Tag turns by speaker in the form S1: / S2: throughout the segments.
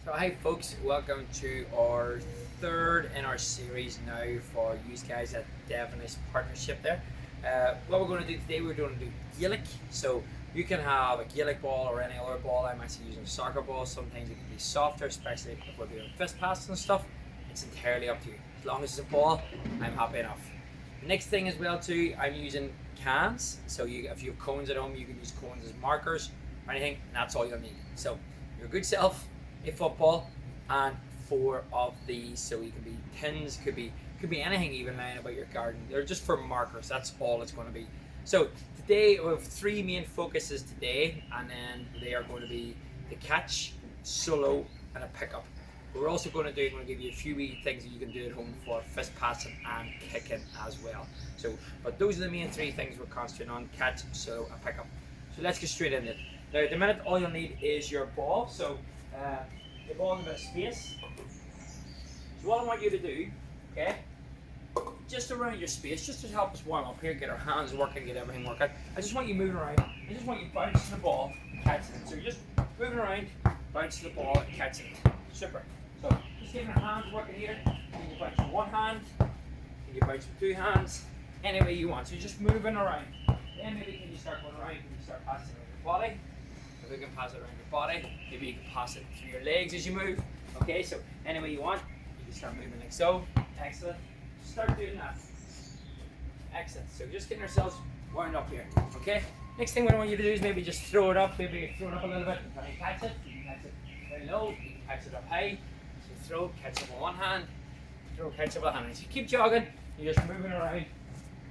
S1: So hi folks, welcome to our third in our series now for you guys at Devenish partnership there. What we're going to do today, we're going to do Gaelic. So you can have a Gaelic ball or any other ball. I'm actually using a soccer ball. Sometimes it can be softer, especially if we're doing fist passes and stuff. It's entirely up to you. As long as it's a ball, I'm happy enough. The next thing as well too, I'm using cans. So if you have cones at home, you can use cones as markers or anything, and that's all you'll need. So your good self, a football, and 4 of these. So you can be tins, could be anything even lying about your garden. They're just for markers. That's all it's going to be. So today we have 3 main focuses today, and then they are going to be the catch, solo, and a pickup. We're also going to give you a few wee things that you can do at home for fist passing and kicking as well. So, but those are the main 3 things we're concentrating on: catch, solo, and pickup. So let's get straight into it. Now, at the minute, all you'll need is your ball. So the ball in a bit of space. So what I want you to do, okay, just around your space, just to help us warm up here, get our hands working, get everything working. I just want you moving around. I just want you bouncing the ball, catching it. So you're just moving around, bouncing the ball, and catching it. Super. So just getting our hands working here. You can bounce with 1 hand, you can bounce with 2 hands, any way you want. So you're just moving around. Then maybe can you start going around, can you start passing around your body? If we can pass it around your body, maybe you can pass it through your legs as you move. Okay, so any way you want, you can start moving like so. Excellent. Start doing that. Excellent. So just getting ourselves wound up here. Okay. Next thing what I want you to do is maybe just throw it up. Maybe throw it up a little bit and try and catch it. You can catch it very low. You can catch it up high. So throw, catch it with 1 hand. Throw, catch it with 1 hand. As you keep jogging, you're just moving around,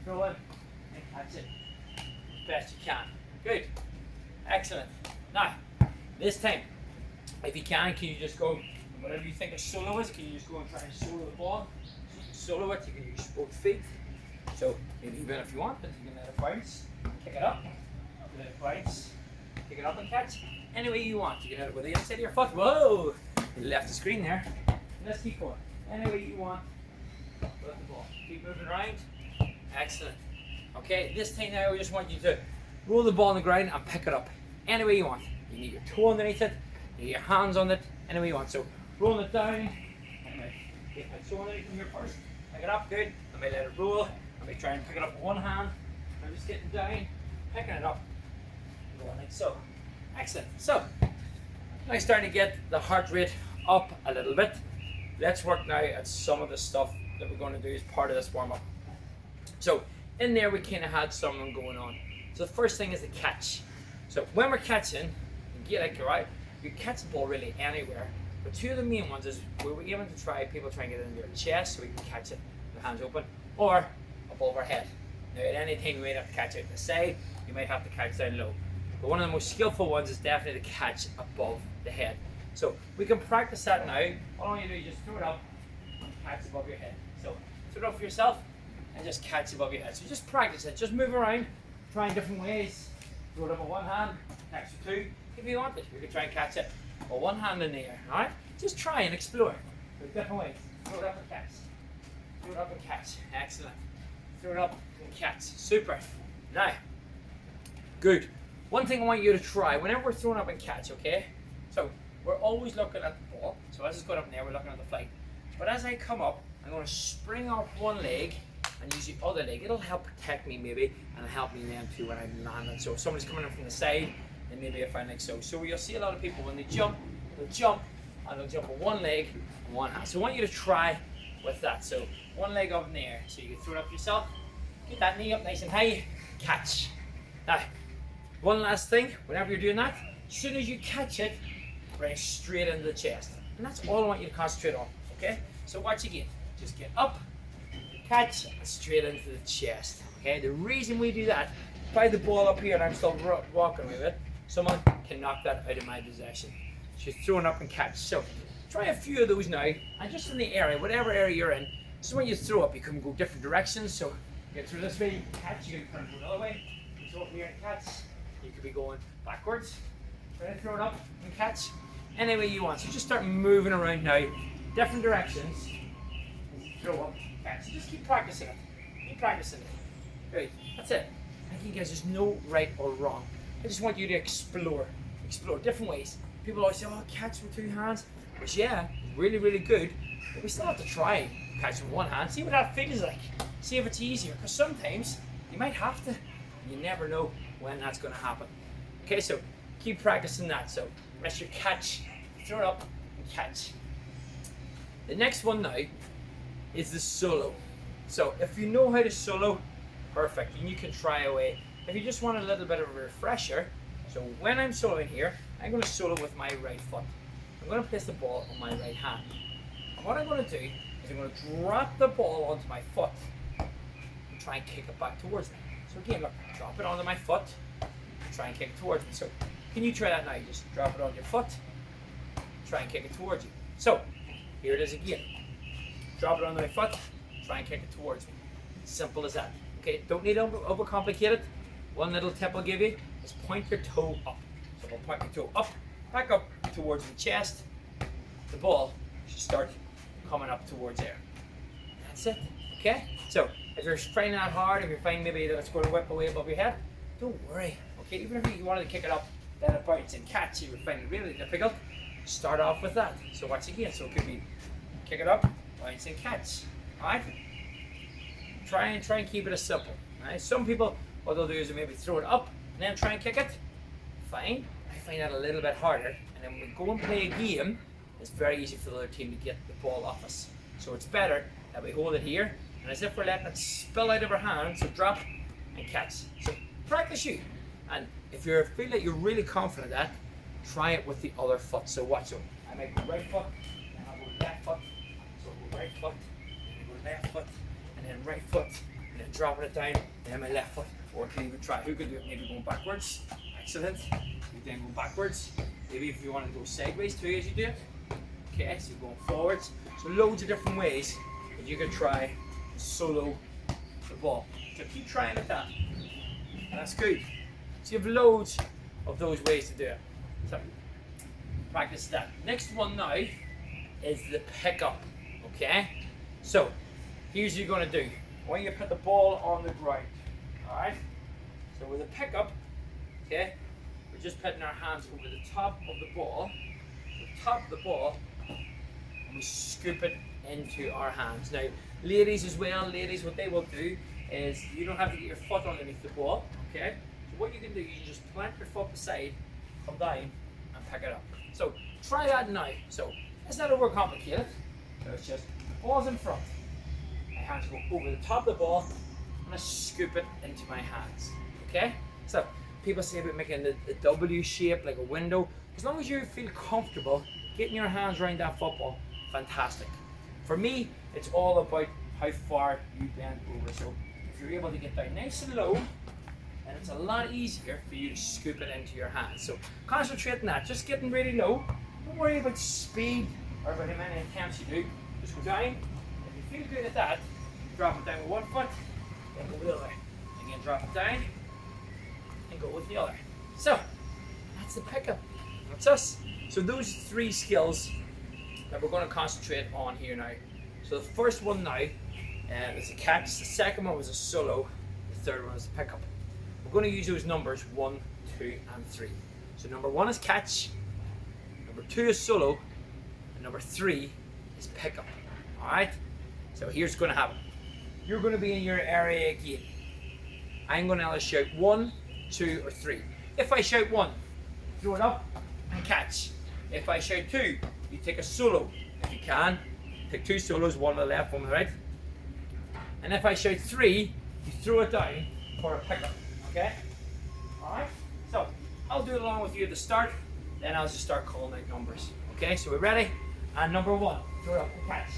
S1: throw it, and catch it as best you can. Good. Excellent. Now, this time, if you can you just go, whatever you think a solo is, can you just go and try and solo the ball? So you can solo it, you can use both feet. So maybe even if you want, but you can let it bounce, kick it up, let it bounce, kick it up and catch. Any way you want. You can hit it with the inside of your foot. Whoa! You left the screen there. Let's keep going. Any way you want, let the ball. Keep moving around. Excellent. Okay, this time now we just want you to roll the ball on the ground and pick it up any way you want. You need your toe underneath it, you need your hands on it, any way you want. So rolling it down, get my toe underneath from here first, pick it up, good. I may let it roll, I may try and pick it up with 1 hand. I'm just getting down, picking it up, going like so. Excellent. So now starting to get the heart rate up a little bit. Let's work now at some of the stuff that we're going to do as part of this warm up. So in there we kind of had something going on. So the first thing is the catch. So when we're catching, in Gaelic, right, you catch the ball really anywhere. But 2 of the main ones is we were aiming to try, people try and get it in their chest so we can catch it with hands open, or above our head. Now at any time you might have to catch out the side, you might have to catch down low. But one of the most skillful ones is definitely the catch above the head. So we can practice that now. All I want you to do is just throw it up, catch above your head. So throw it up for yourself and just catch above your head. So just practice it, just move around, trying different ways. Throw it up with 1 hand, catch with 2. If you want it, you can try and catch it with 1 hand in the air. Alright? Just try and explore with different ways. Throw it up and catch. Throw it up and catch. Excellent. Throw it up and catch. Super. Now, good. One thing I want you to try, whenever we're throwing up and catch, okay? So, we're always looking at the ball. So as it's going up in there, we're looking at the flight. But as I come up, I'm going to spring off 1 leg and use the other leg. It'll help protect me maybe, and help me then too when I'm landing. So if somebody's coming in from the side, then maybe I find like so. So you'll see a lot of people when they jump, they'll jump with 1 leg and 1 hand. So I want you to try with that. So 1 leg up in the air. So you can throw it up yourself, get that knee up nice and high, catch. Now, one last thing, whenever you're doing that, as soon as you catch it, bring it straight into the chest. And that's all I want you to concentrate on, okay? So watch again. Just get up, catch, and straight into the chest. Okay, the reason we do that, if I have the ball up here and I'm still walking with it, someone can knock that out of my possession. Just throwing up and catch. So try a few of those now, and just in the area, whatever area you're in. So when you throw up, you can go different directions. So you can throw this way, you can catch, you can turn the other way. You throw up here and catch. You could be going backwards. Try to throw it up and catch any way you want. So just start moving around now, different directions. Throw up, catch. Just keep practicing it. Keep practicing it. Great. That's it. I think you guys, there's no right or wrong. I just want you to explore different ways. people always say, oh, catch with two hands. Which, yeah, really, really good. But we still have to try catch with one hand. See what that feels like. See if it's easier. Because sometimes you might have to. You never know when that's going to happen. Okay, so keep practicing that. So rest your catch, throw it up, and catch. The next one now is the solo. So if you know how to solo, perfect. And you can try away. If you just want a little bit of a refresher, so when I'm soloing here, I'm going to solo with my right foot. I'm going to place the ball on my right hand. And what I'm going to do is I'm going to drop the ball onto my foot and try and kick it back towards me. So again, look, drop it onto my foot, try and kick it towards me. So can you try that now? Just drop it on your foot, try and kick it towards you. So here it is again. Drop it onto my foot, try and kick it towards me. Simple as that. Okay, don't need to overcomplicate it. One little tip I'll give you is point your toe up. So I'll point my toe up, back up towards the chest. The ball should start coming up towards there. That's it. Okay? So if you're trying that hard, if you're finding maybe that it's going to whip away above your head, don't worry. Okay, even if you wanted to kick it up, then it bounce and catch, you would find it really difficult. Start off with that. So once again, so it could be kick it up, bounce and catch. Alright? Try and keep it as simple. Alright? Some people, what they'll do is maybe throw it up and then try and kick it. Fine. I find that a little bit harder. And then when we go and play a game, it's very easy for the other team to get the ball off us. So it's better that we hold it here, and as if we're letting it spill out of our hands, so drop and catch. So practice you. And if you feel that you're really confident at that, try it with the other foot. So watch. So I might go right foot, and I'll go left foot. So I'll go right foot, and then go left foot, and then right foot, and then dropping it down, and then my left foot. Or can even try, who could do it? Maybe going backwards. Excellent. You then go backwards. Maybe if you want to go sideways too as you do it. Okay, so you're going forwards. So loads of different ways that you can try solo the ball. So keep trying at that. And that's good. So you have loads of those ways to do it. So practice that. Next one now is the pickup. Okay? So here's what you're going to do. I want you to put the ball on the ground. Alright? So with a pickup, okay, we're just putting our hands over the top of the ball. The top of the ball, and we scoop it into our hands. Now, ladies as well, what they will do is you don't have to get your foot underneath the ball, okay? So what you can do, you can just plant your foot beside, come down, and pick it up. So try that now. So it's not overcomplicated. So it's just the ball's in front. My hands go over the top of the ball, and I scoop it into my hands, okay? So people say about making a W shape, like a window. As long as you feel comfortable getting your hands around that football, fantastic. For me, it's all about how far you bend over. So if you're able to get down nice and low, then it's a lot easier for you to scoop it into your hands. So concentrate on that, just getting really low. Don't worry about speed or about how many attempts you do. Just go down. If you feel good at that, drop it down with one foot, then go with the other. Again, drop it down, and go with the other. So, that's the pickup. That's us. So those three skills that we're going to concentrate on here now. So the first one now is a catch, the second one was a solo, the third one is a pickup. We're going to use those numbers 1, 2 and 3. So number 1 is catch, number 2 is solo, and number 3 is pickup. Alright? So here's what's going to happen. You're going to be in your area again. I'm going to either shout 1, 2 or 3. If I shout 1, throw it up and catch. If I shout 2, you take a solo. If you can, take 2 solos, one on the left, one on the right. And if I shout 3, you throw it down for a pickup. Okay? Alright? So, I'll do it along with you at the start, then I'll just start calling out numbers. Okay, so we're ready? And number 1, throw it up and catch.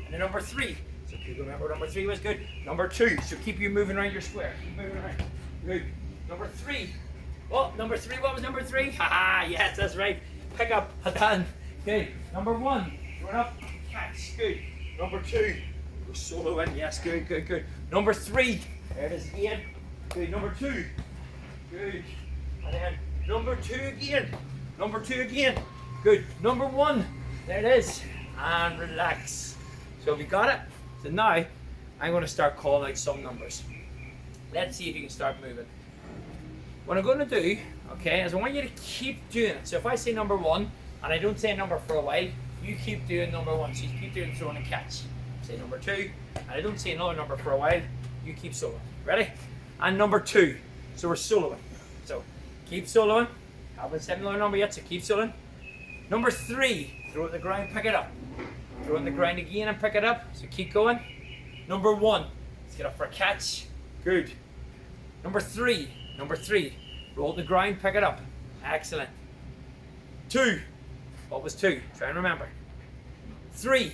S1: And then number 3, so if you remember number 3 was good. Number 2, so keep you moving around your square. Keep moving around. Good. Number 3. Oh, number 3, what was number 3? Haha, yes, that's right. Pick up, done. Okay, number 1, throw it up, catch, good. Number 2, go solo in, yes, good, good, good. Number 3, there it is again. Good, number 2, good. And then number 2 again. Number 2 again, good. Number 1, there it is. And relax. So have you got it? So now, I'm going to start calling out some numbers. Let's see if you can start moving. What I'm going to do, okay, is I want you to keep doing it. So if I say number 1 and I don't say a number for a while, you keep doing number 1. So you keep doing throwing and catch. Say number 2 and I don't say another number for a while, you keep soloing. Ready? And number 2. So we're soloing. So keep soloing. Haven't said another number yet, so keep soloing. Number 3, throw it at the ground, pick it up. Throw it on the ground again and pick it up. So keep going. Number 1, let's get up for a catch. Good. Number 3, roll the ground, pick it up. Excellent. 2, what was 2? Try and remember. 3,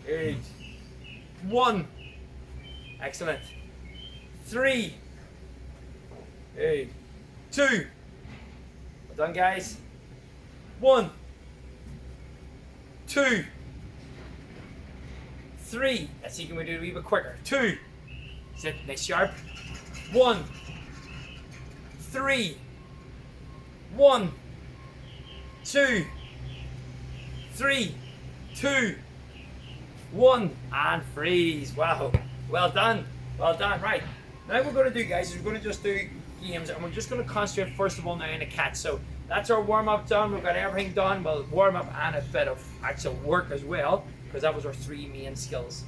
S1: good. 1, excellent. 3, good. 2, well done guys. 1, 2, 3, let's see, can we do it a wee bit quicker? 2, sit nice sharp. 1, 3, 1, 2, 3, 2, 1, and freeze. Wow, well done, well done. Right, now what we're going to do guys is we're going to just do games, and we're just going to concentrate first of all now on the catch. So that's our warm-up done, we've got everything done. Well, warm-up and a bit of actual work as well, because that was our 3 main skills.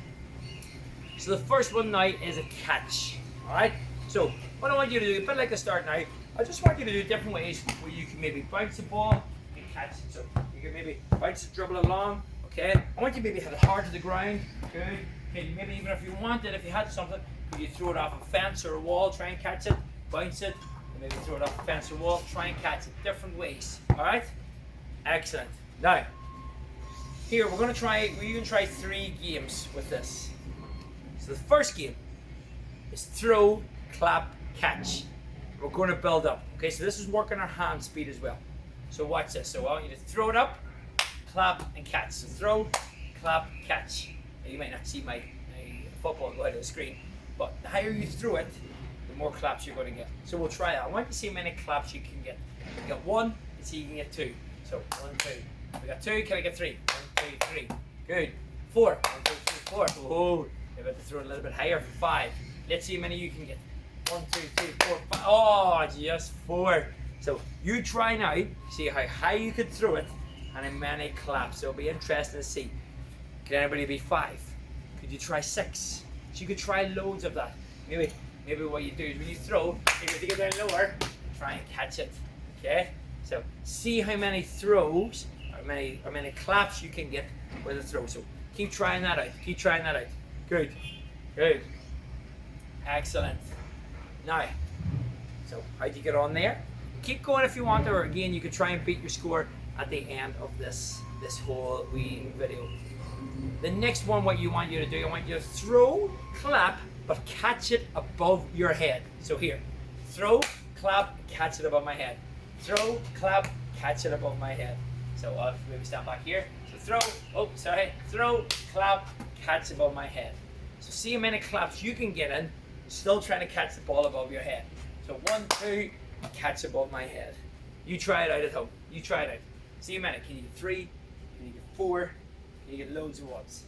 S1: So the first one now is a catch. Alright, so what I want you to do, a bit like a start now, I just want you to do different ways where you can maybe bounce the ball and catch it. So you can maybe bounce it, dribble along, okay? I want you to maybe hit it hard to the ground, good. Okay, maybe even if you wanted, if you had something, could you throw it off a fence or a wall, try and catch it, bounce it, and maybe throw it off a fence or wall, try and catch it, different ways, alright? Excellent. Now, here we're going to try 3 games with this. So the first game is throw, clap, catch. We're going to build up. Okay, so this is working our hand speed as well. So watch this. So I want you to throw it up, clap, and catch. So throw, clap, catch. Now, you might not see my football go out of the screen, but the higher you throw it, the more claps you're going to get. So we'll try that. I want you to see how many claps you can get. You got 1, let's see you can get 2. So 1, 2. We got 2, can we get 3? 1, 2, 3. Good. 4. 1, 2, 3, 4. Oh, you have to throw it a little bit higher for 5. Let's see how many you can get. 1, 2, 3, 4, 5. Oh, just 4. So you try now, see how high you could throw it and how many claps. So it'll be interesting to see. Can anybody be 5? Could you try 6? So you could try loads of that. Maybe what you do is when you throw, you have to get down lower and try and catch it. Okay? So see how many throws, or how many claps you can get with a throw. So keep trying that out. Keep trying that out. Good. Good. Excellent. Now, so how'd you get on there? Keep going if you want, or again, you could try and beat your score at the end of this whole wee video. The next one, what you want you to do, I want you to throw, clap, but catch it above your head. So here, throw, clap, catch it above my head. Throw, clap, catch it above my head. So I'll maybe stand back here. So throw, clap, catch above my head. So see how many claps you can get in, still trying to catch the ball above your head. So 1, 2, catch above my head. You try it out at home. You try it out. See how many. Can you get 3? Can you get 4? Can you get loads of ones?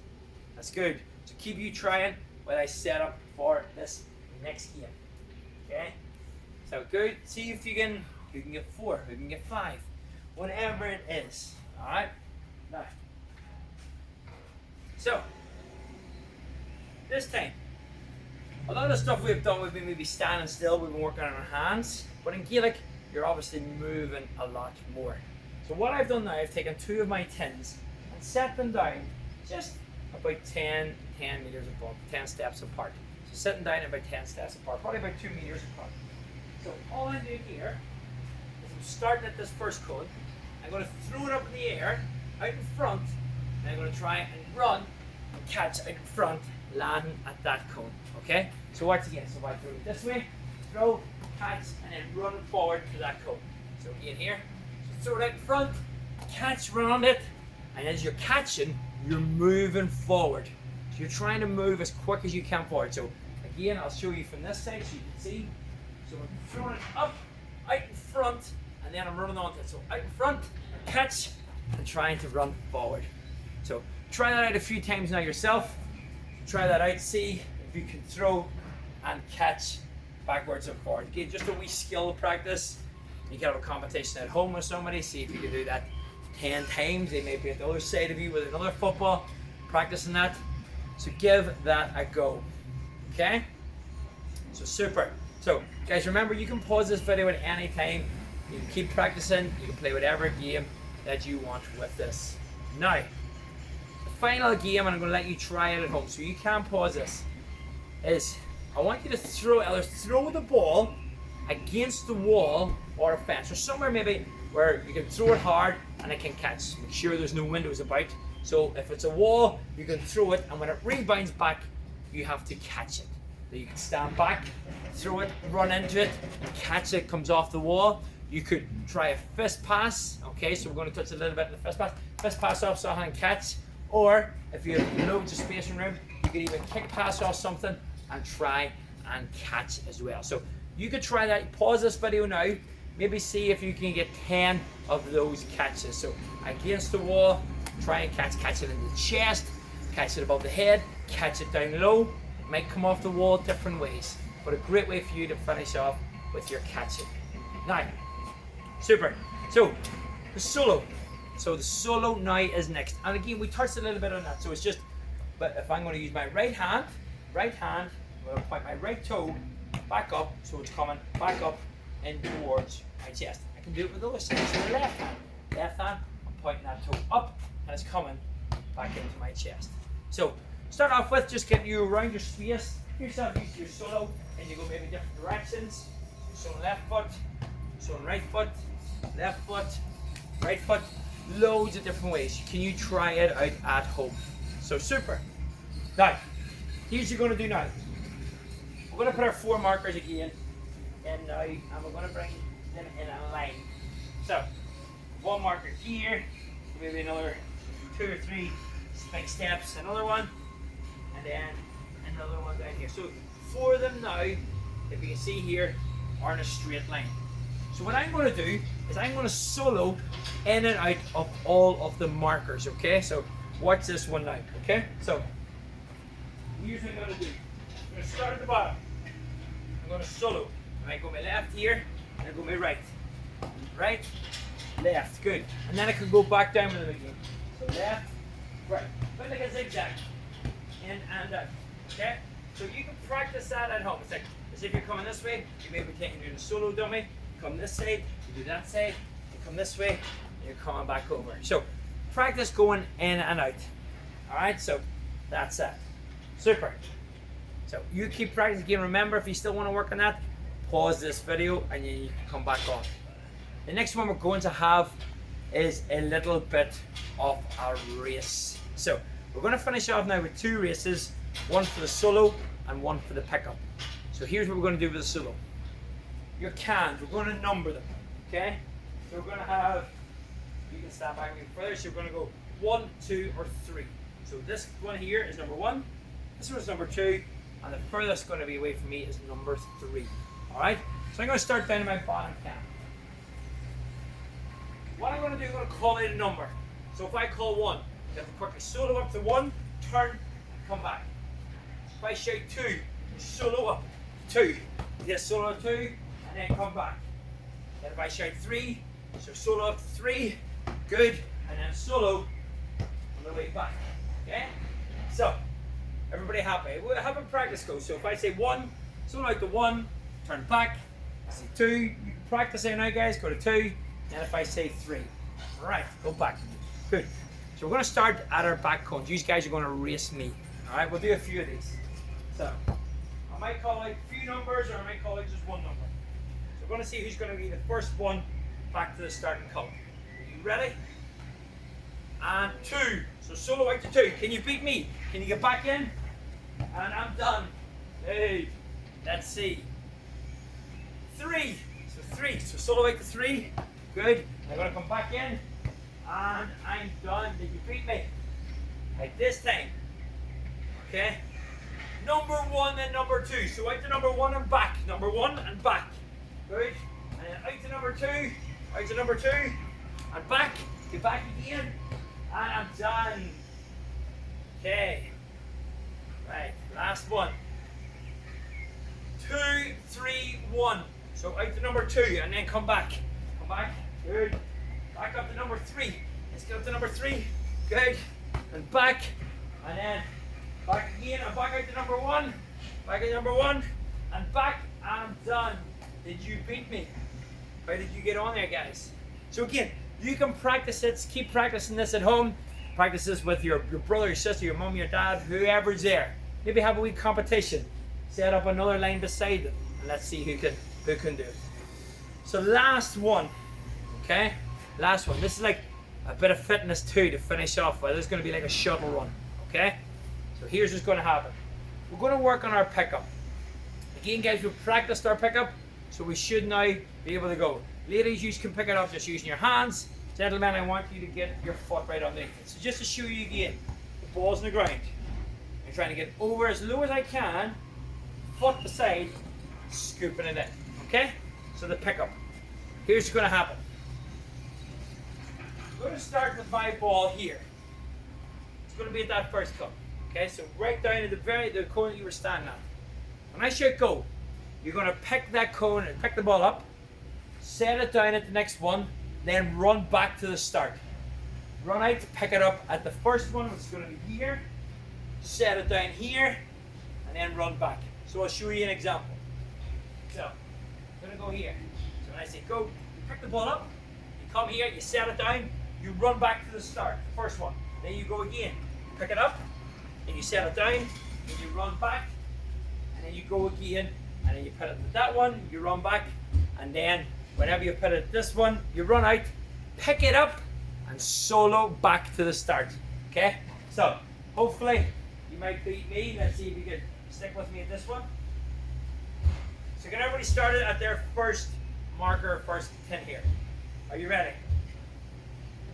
S1: That's good. So keep you trying while I set up for this next game. Okay? So good. See if you can get 4, you can get 5. Whatever it is. Alright? Now. So this time, a lot of stuff we've done, we've been maybe standing still, we've been working on our hands, but in Gaelic, you're obviously moving a lot more. So what I've done now, I've taken 2 of my tins and set them down just about 10 meters above, 10 steps apart. So sitting down about 10 steps apart, probably about 2 meters apart. So all I'm doing here is I'm starting at this first cone, I'm going to throw it up in the air, out in front, and I'm going to try and run and catch out in front, landing at that cone. Okay? So watch again. So I throw it this way, throw, catch, and then run forward to that cone. So again here, so throw it out in front, catch, run on it, and as you're catching, you're moving forward. So you're trying to move as quick as you can forward. So again, I'll show you from this side so you can see. So I'm throwing it up, out in front, and then I'm running onto it. So out in front, catch, and trying to run forward. So try that out a few times now yourself. Try that out, see if you can throw and catch backwards and forward. Again, just a wee skill practice. You can have a competition at home with somebody, see if you can do that 10 times. They may be at the other side of you with another football, practicing that. So give that a go, okay? So super. So guys, remember, you can pause this video at any time. You can keep practicing. You can play whatever game that you want with this. Now, the final game, and I'm going to let you try it at home, so you can pause this, is I want you to either throw the ball against the wall or a fence, or somewhere maybe where you can throw it hard and it can catch. Make sure there's no windows about. So if it's a wall, you can throw it, and when it rebounds back, you have to catch it. So you can stand back, throw it, run into it, catch it, comes off the wall. You could try a fist pass. Okay, so we're going to touch a little bit in the fist pass. Fist pass off someone and catch. Or if you have loads of space and room, you could even kick pass off something and try and catch as well. So you could try that. Pause this video now. Maybe see if you can get 10 of those catches. So against the wall, try and catch it in the chest, catch it above the head, catch it down low. It might come off the wall different ways, but a great way for you to finish off with your catching. Now, super. So the solo. So the solo now is next. And again, we touched a little bit on that. So it's just, but if I'm going to use my right hand, I'm going to point my right toe back up, so it's coming back up and towards my chest. I can do it with the other side. So the left hand, I'm pointing that toe up, and it's coming back into my chest. So start off with just getting you around your space. Yourself used to your solo, and you go maybe different directions. So left foot, so right foot, left foot, right foot. Loads of different ways. Can you try it out at home? So super. Now, here's what you're going to do now. We're going to put our 4 markers again in now, and we're going to bring them in a line. So, 1 marker here, maybe another 2 or 3 big steps, another one, and then another one down here. So 4 of them now, if you can see here, are in a straight line. So what I'm going to do is I'm going to solo in and out of all of the markers, okay? So watch this one now, okay? So here's what I'm going to do. I'm going to start at the bottom. I'm going to solo. I might go my left here, and I go my right. Right, left, good. And then I can go back down with them again. So left, right. But like a zigzag. In and out, okay? So you can practice that at home. It's like as if you're coming this way, you may be taking doing a solo dummy. Come this side, you do that side, you come this way, and you're coming back over. So practice going in and out. Alright, so that's that. Super. So you keep practicing again. Remember, if you still want to work on that, pause this video and you can come back on. The next one we're going to have is a little bit of a race. So we're going to finish off now with 2 races, one for the solo and one for the pickup. So here's what we're going to do with the solo. Your cans, we're going to number them, okay? So we're going to have, you can stand back a bit further, so we're going to go 1, 2, or 3. So this one here is number 1, this one's number 2, and the furthest going to be away from me is number 3. Alright? So I'm going to start down in my bottom can. What I'm going to do, I'm going to call out a number. So if I call 1, you have to quickly solo up to 1, turn, come back. If I shout 2, solo up, 2. You get solo up 2, and then come back. Then if I shout 3, so solo up to 3, good, and then solo on the way back. Okay? So, everybody happy? We'll have a practice go. So if I say 1, solo out to 1, turn back, say 2, you can practice it now guys, go to 2, and if I say 3. Alright, go back. Good. So we're going to start at our back cones. You guys are going to race me. Alright, we'll do a few of these. So, I might call out a few numbers, or I might call out just 1 number. So we're going to see who's going to be the first one back to the starting color. Are you ready? And 2. So solo out to 2. Can you beat me? Can you get back in? And I'm done. Hey, let's see. 3. So 3. So solo out to 3. Good. I'm going to come back in. And I'm done. Did you beat me? Like this time. Okay. Number 1 and number 2. So out to number 1 and back. Number 1 and back. Good. And then out to number 2. Out to number 2. And back. Get back again. And I'm done. Okay. Right. Last one. 2, 3, 1. So out to number 2 and then come back. Come back. Good. Back up to number 3. Let's get up to number 3. Good. And back. And then back again and back out to number 1. Back at number 1. And back. And I'm done. Did you beat me? How did you get on there, guys? So again, you can practice it. Keep practicing this at home. Practice this with your brother, your sister, your mom, your dad, whoever's there. Maybe have a wee competition. Set up another line beside them. And let's see who can do it. So last one. Okay? Last one. This is like a bit of fitness too to finish off with. This is going to be like a shuttle run. Okay? So here's what's going to happen. We're going to work on our pickup. Again, guys, we've practiced our pickup, so we should now be able to go. Ladies, you can pick it up just using your hands. Gentlemen, I want you to get your foot right underneath it. So just to show you again, the ball's on the ground. I'm trying to get over as low as I can, foot beside, scooping it in. Okay? So the pickup. Here's what's going to happen. I'm going to start with my ball here. It's going to be at that first cup. Okay, so right down at the cone that you were standing at. When I shout go, you're going to pick that cone and pick the ball up, set it down at the next one, then run back to the start. Run out to pick it up at the first one, which is going to be here, set it down here, and then run back. So I'll show you an example. So, I'm going to go here. So when I say go, you pick the ball up, you come here, you set it down, you run back to the start, the first one. Then you go again, pick it up, and you set it down, and you run back, and then you go again, and then you put it at that one, you run back, and then whenever you put it at this one, you run out, pick it up, and solo back to the start. Okay? So, hopefully, you might beat me. Let's see if you can stick with me at this one. So, get everybody started at their first marker, first 10 here. Are you ready?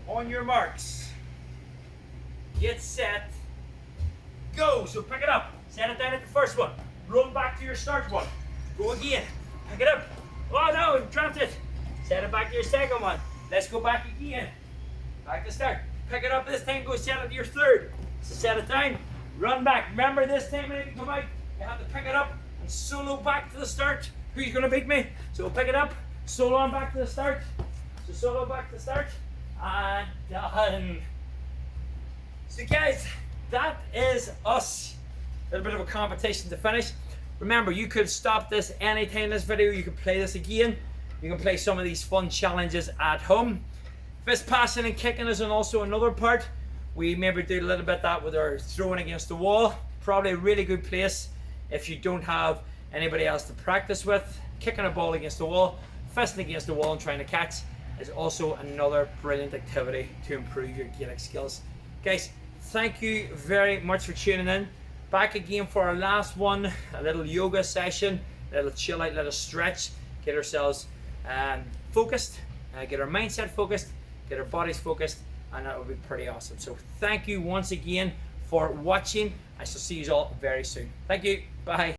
S1: On your marks, get set, go. So, pick it up, set it down at the first one. Run back to your start one. Go again. Pick it up. Oh no, you dropped it. Set it back to your second one. Let's go back again. Back to start. Pick it up this time, go set it to your third. So set it down, run back. Remember this time when you come out, you have to pick it up and solo back to the start. Who's going to beat me? So we'll pick it up, solo on back to the start. So solo back to the start. And done. So guys, that is us. A little bit of a competition to finish. Remember, you could stop this anytime in this video. You can play this again. You can play some of these fun challenges at home. Fist passing and kicking is also another part. We maybe do a little bit of that with our throwing against the wall. Probably a really good place if you don't have anybody else to practice with. Kicking a ball against the wall, fisting against the wall and trying to catch is also another brilliant activity to improve your Gaelic skills. Guys, thank you very much for tuning in. Back again for our last one, a little yoga session, a little chill out, little stretch, get ourselves focused, get our mindset focused, get our bodies focused, and that will be pretty awesome. So thank you once again for watching. I shall see you all very soon. Thank you. Bye.